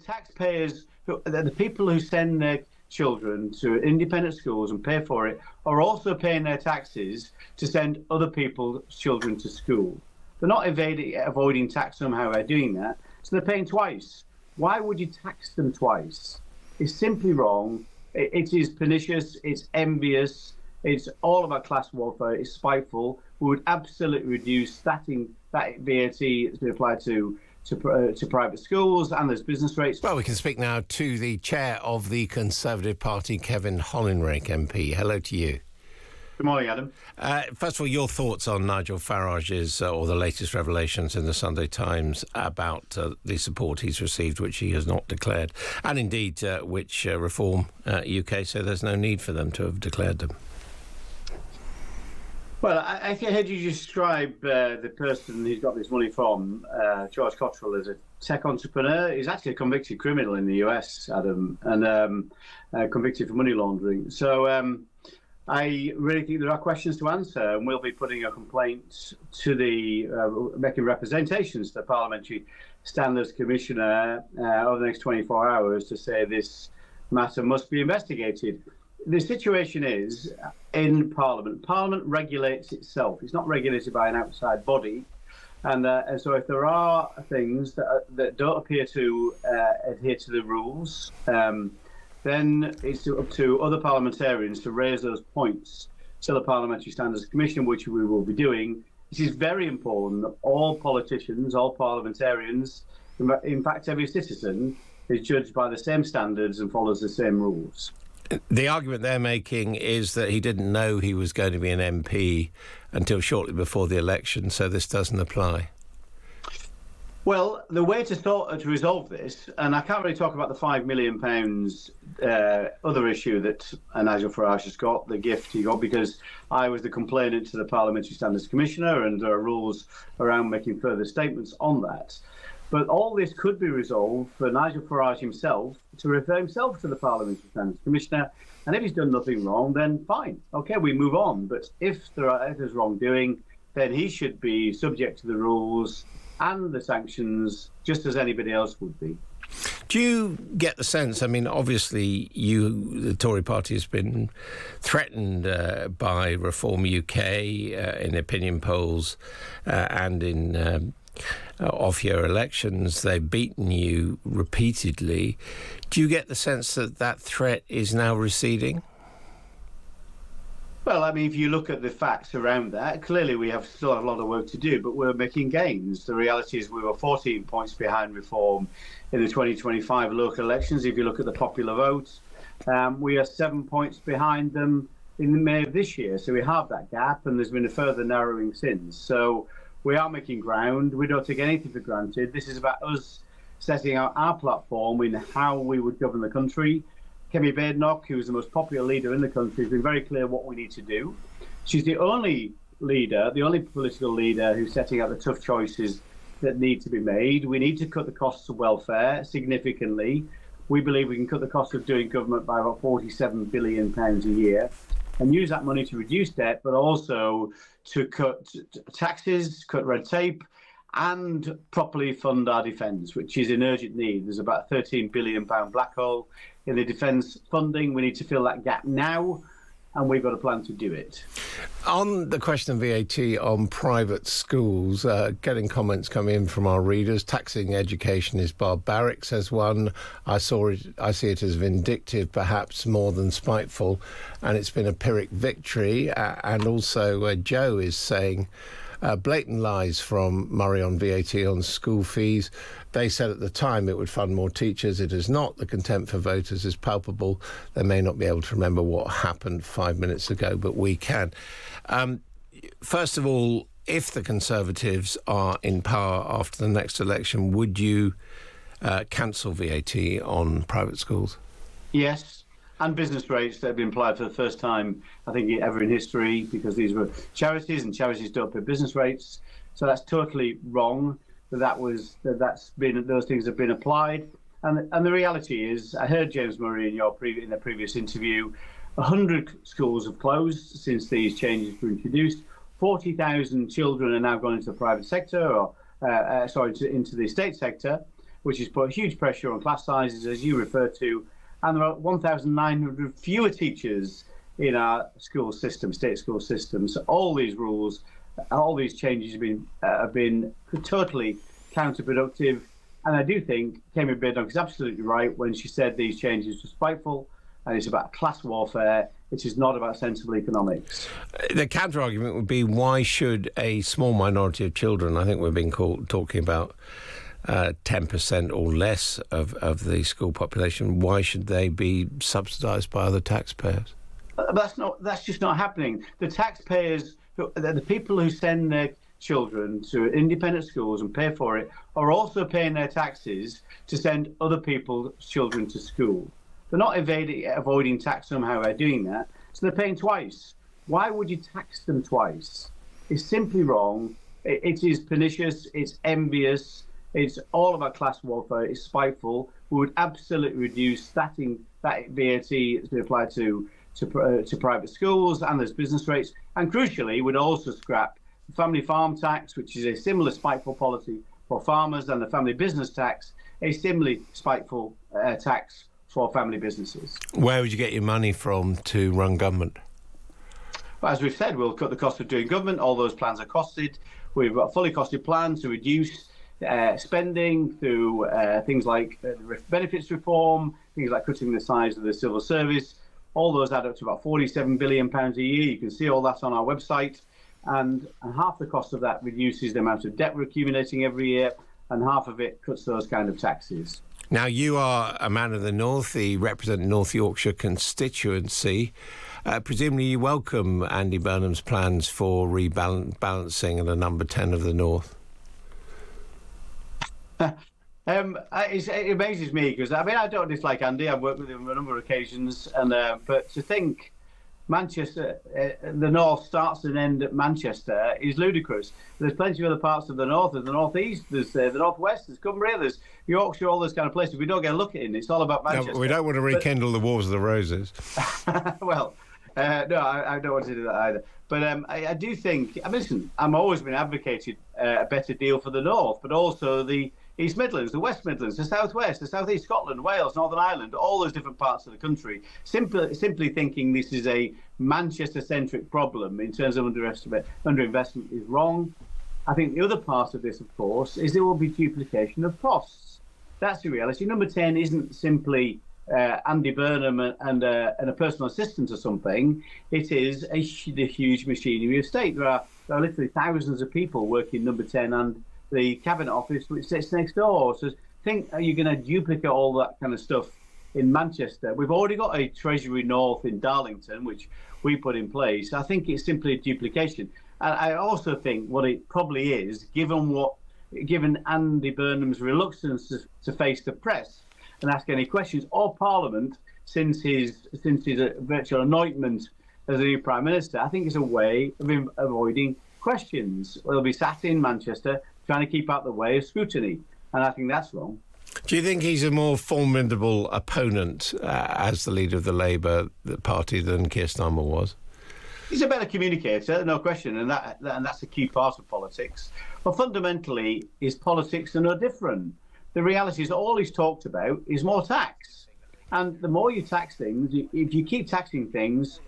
Taxpayers, the people who send their children to independent schools and pay for it, are also paying their taxes to send other people's children to school. They're not avoiding tax somehow by doing that, so they're paying twice. Why would you tax them twice? It's simply wrong. It is pernicious. It's envious. It's all about class warfare. It's spiteful. We would absolutely reduce that VAT that's been applied to private schools, and there's business rates. Well, we can speak now to the chair of the Conservative Party, Kevin Hollinrake MP. Hello to you. Good morning, Adam. First of all, your thoughts on Nigel Farage's or the latest revelations in the Sunday Times about the support he's received, which he has not declared, and indeed which Reform UK say there's no need for them to have declared them. Well, I heard you describe the person who's got this money from, George Cottrell, as a tech entrepreneur. He's actually a convicted criminal in the US, Adam, and convicted for money laundering. So I really think there are questions to answer, and we'll be putting a complaint to making representations to the Parliamentary Standards Commissioner over the next 24 hours to say this matter must be investigated. The situation is, in Parliament regulates itself. It's not regulated by an outside body. And so if there are things that don't appear to adhere to the rules, then it's up to other parliamentarians to raise those points to the Parliamentary Standards Commission, which we will be doing. This is very important that all politicians, all parliamentarians, in fact every citizen, is judged by the same standards and follows the same rules. The argument they're making is that he didn't know he was going to be an MP until shortly before the election, so this doesn't apply. Well, the way to resolve this, and I can't really talk about the £5 million other issue that Nigel Farage has got, the gift he got, because I was the complainant to the Parliamentary Standards Commissioner, and there are rules around making further statements on that. But all this could be resolved for Nigel Farage himself to refer himself to the Parliamentary Standards Commissioner, and if he's done nothing wrong, then fine. OK, we move on. But if there's wrongdoing, then he should be subject to the rules and the sanctions, just as anybody else would be. Do you get the sense, I mean, obviously the Tory party has been threatened by Reform UK in opinion polls and in off-year elections. They've beaten you repeatedly. Do you get the sense that that threat is now receding? Well, I mean, if you look at the facts around that, clearly we still have a lot of work to do, but we're making gains. The reality is we were 14 points behind Reform in the 2025 local elections. If you look at the popular vote, we are 7 points behind them in May of this year. So we have that gap, and there's been a further narrowing since. So we are making ground. We don't take anything for granted. This is about us setting out our platform in how we would govern the country. Kemi Badenoch, who is the most popular leader in the country, has been very clear what we need to do. She's the only leader, the only political leader who's setting out the tough choices that need to be made. We need to cut the costs of welfare significantly. We believe we can cut the cost of doing government by about £47 billion a year and use that money to reduce debt, but also to cut taxes, cut red tape, and properly fund our defence, which is in urgent need. There's about a £13 billion black hole in the defence funding. We need to fill that gap now, and we've got a plan to do it. On the question of VAT on private schools, getting comments come in from our readers. Taxing education is barbaric, says one. I see it as vindictive, perhaps more than spiteful, and it's been a Pyrrhic victory. And also Joe is saying blatant lies from Murray on VAT on school fees. They said at the time it would fund more teachers. It is not. The contempt for voters is palpable. They may not be able to remember what happened 5 minutes ago, but we can. First of all, if the Conservatives are in power after the next election, would you cancel VAT on private schools? Yes. And business rates that have been applied for the first time, I think, ever in history, because these were charities and charities don't pay business rates. So that's totally wrong. Those things have been applied. And the reality is, I heard James Murray in the previous interview, 100 schools have closed since these changes were introduced. 40,000 children are now going into the private sector, into the state sector. which has put huge pressure on class sizes, as you referred to, and there are 1,900 fewer teachers in our school system, state school system. So all these rules, all these changes have been totally counterproductive. And I do think Kevin Burnham is absolutely right when she said these changes were spiteful, and it's about class warfare. It is not about sensible economics. The counter-argument would be, why should a small minority of children, I think we've been talking about 10% or less of the school population, why should they be subsidised by other taxpayers? That's just not happening. The taxpayers, the people who send their children to independent schools and pay for it, are also paying their taxes to send other people's children to school. They're not avoiding tax somehow by doing that, so they're paying twice. Why would you tax them twice? It's simply wrong. It is pernicious. It's envious. It's all about class warfare. It's spiteful. We would absolutely reduce that VAT that's been applied to private schools and there's business rates. And crucially, would also scrap the family farm tax, which is a similar spiteful policy for farmers, and the family business tax, a similarly spiteful tax for family businesses. Where would you get your money from to run government? Well, as we've said, we'll cut the cost of doing government. All those plans are costed. We've got a fully costed plan to reduce spending through things like benefits reform, things like cutting the size of the civil service. All those add up to about £47 billion a year. You can see all that on our website. And half the cost of that reduces the amount of debt we're accumulating every year, and half of it cuts those kind of taxes. Now, you are a man of the North, you represent North Yorkshire constituency. Presumably you welcome Andy Burnham's plans for rebalancing and a number 10 of the North. It amazes me because, I don't dislike Andy. I've worked with him on a number of occasions, but to think Manchester, the North starts and ends at Manchester is ludicrous. There's plenty of other parts of the North. There's the North East, there's the North West, there's Cumbria, there's Yorkshire, all those kind of places. We don't get a look at it. It's all about Manchester. No, we don't want to rekindle the Wars of the Roses. Well, no, I don't want to do that either. But I do think, listen, I've always been advocating a better deal for the North, but also the East Midlands, the West Midlands, the South West, the South East, Scotland, Wales, Northern Ireland, all those different parts of the country, simply thinking this is a Manchester-centric problem in terms of underinvestment is wrong. I think the other part of this, of course, is there will be duplication of costs. That's the reality. Number 10 isn't simply Andy Burnham and a personal assistant or something. It is the huge machinery of state. There are literally thousands of people working number 10 and the Cabinet Office, which sits next door. So are you going to duplicate all that kind of stuff in Manchester? We've already got a Treasury North in Darlington, which we put in place. I think it's simply a duplication. And I also think what it probably is, given Andy Burnham's reluctance to face the press and ask any questions, or Parliament, since his virtual anointment as the new Prime Minister, I think it's a way of avoiding questions. They'll be sat in Manchester trying to keep out the way of scrutiny, and I think that's wrong. Do you think he's a more formidable opponent as the leader of the Labour Party than Keir Starmer was? He's a better communicator, no question, and that's a key part of politics. But fundamentally, his politics are no different. The reality is all he's talked about is more tax. And the more you tax things, if you keep taxing things,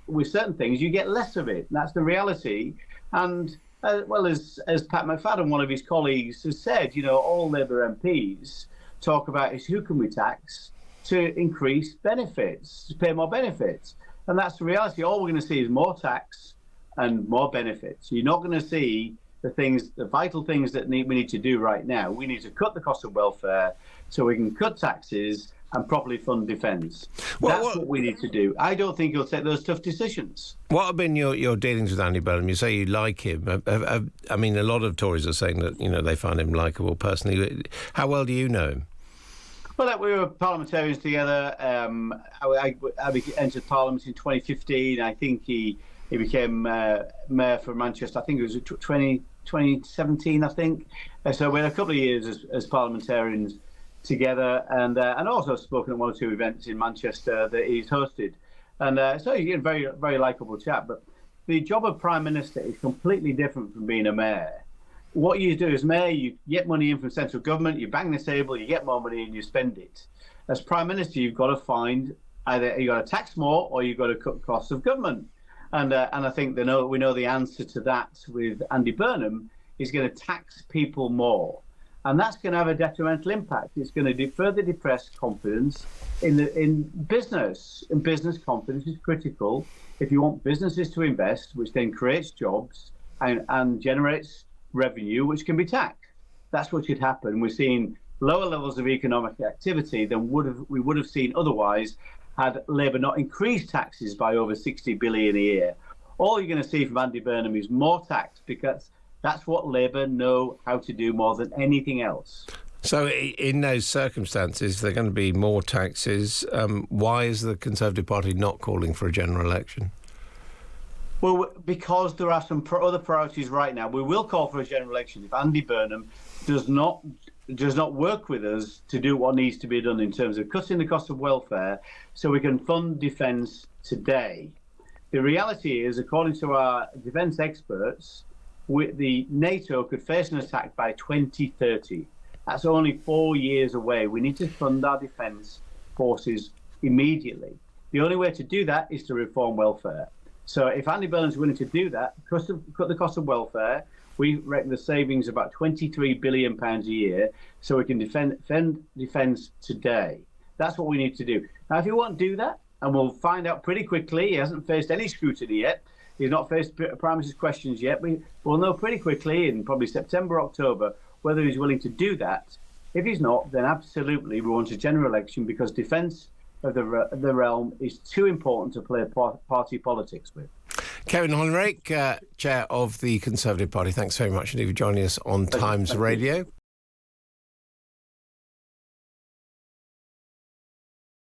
with certain things, you get less of it. That's the reality. And as Pat McFadden, one of his colleagues, has said, all Labour MPs talk about is who can we tax to increase benefits, to pay more benefits. And that's the reality. All we're going to see is more tax and more benefits. You're not going to see the vital things that we need to do right now. We need to cut the cost of welfare so we can cut taxes and properly fund defence. That's what we need to do. I don't think he'll take those tough decisions. What have been your dealings with Andy Burnham? You say you like him. I mean, a lot of Tories are saying that they find him likeable personally. How well do you know him? Well, we were parliamentarians together. I entered Parliament in 2015. I think he became mayor for Manchester. I think it was 2017. I think. So we had a couple of years as parliamentarians together, and also spoken at one or two events in Manchester that he's hosted. And so he's a very, very likeable chap. But the job of Prime Minister is completely different from being a mayor. what you do as mayor, you get money in from central government, you bang the table, you get more money and you spend it. As Prime Minister, you've got to find either you got to tax more or you've got to cut costs of government. And I think we know the answer to that with Andy Burnham is going to tax people more. And that's going to have a detrimental impact. It's going to further depress confidence in business. And business confidence is critical if you want businesses to invest, which then creates jobs and generates revenue, which can be taxed. That's what should happen. We're seeing lower levels of economic activity than we would have seen otherwise had Labour not increased taxes by over 60 billion a year. All you're going to see from Andy Burnham is more tax, because that's what Labour know how to do more than anything else. So in those circumstances, there are going to be more taxes. Why is the Conservative Party not calling for a general election? Well, because there are some other priorities right now. We will call for a general election if Andy Burnham does not work with us to do what needs to be done in terms of cutting the cost of welfare so we can fund defence today. The reality is, according to our defence experts, the NATO could face an attack by 2030. That's only 4 years away. We need to fund our defence forces immediately. The only way to do that is to reform welfare. So if Andy Burnham's willing to do that, cut the cost of welfare, we reckon the savings of about £23 billion a year, so we can defend defence today. That's what we need to do. Now, if he won't do that, and we'll find out pretty quickly, he hasn't faced any scrutiny yet, he's not faced Prime Minister's questions yet, we'll know pretty quickly in probably September, October, whether he's willing to do that. If he's not, then absolutely we want a general election, because defence of the realm is too important to play party politics with. Kevin Hollinrake, Chair of the Conservative Party, thanks very much indeed for joining us on Times Radio.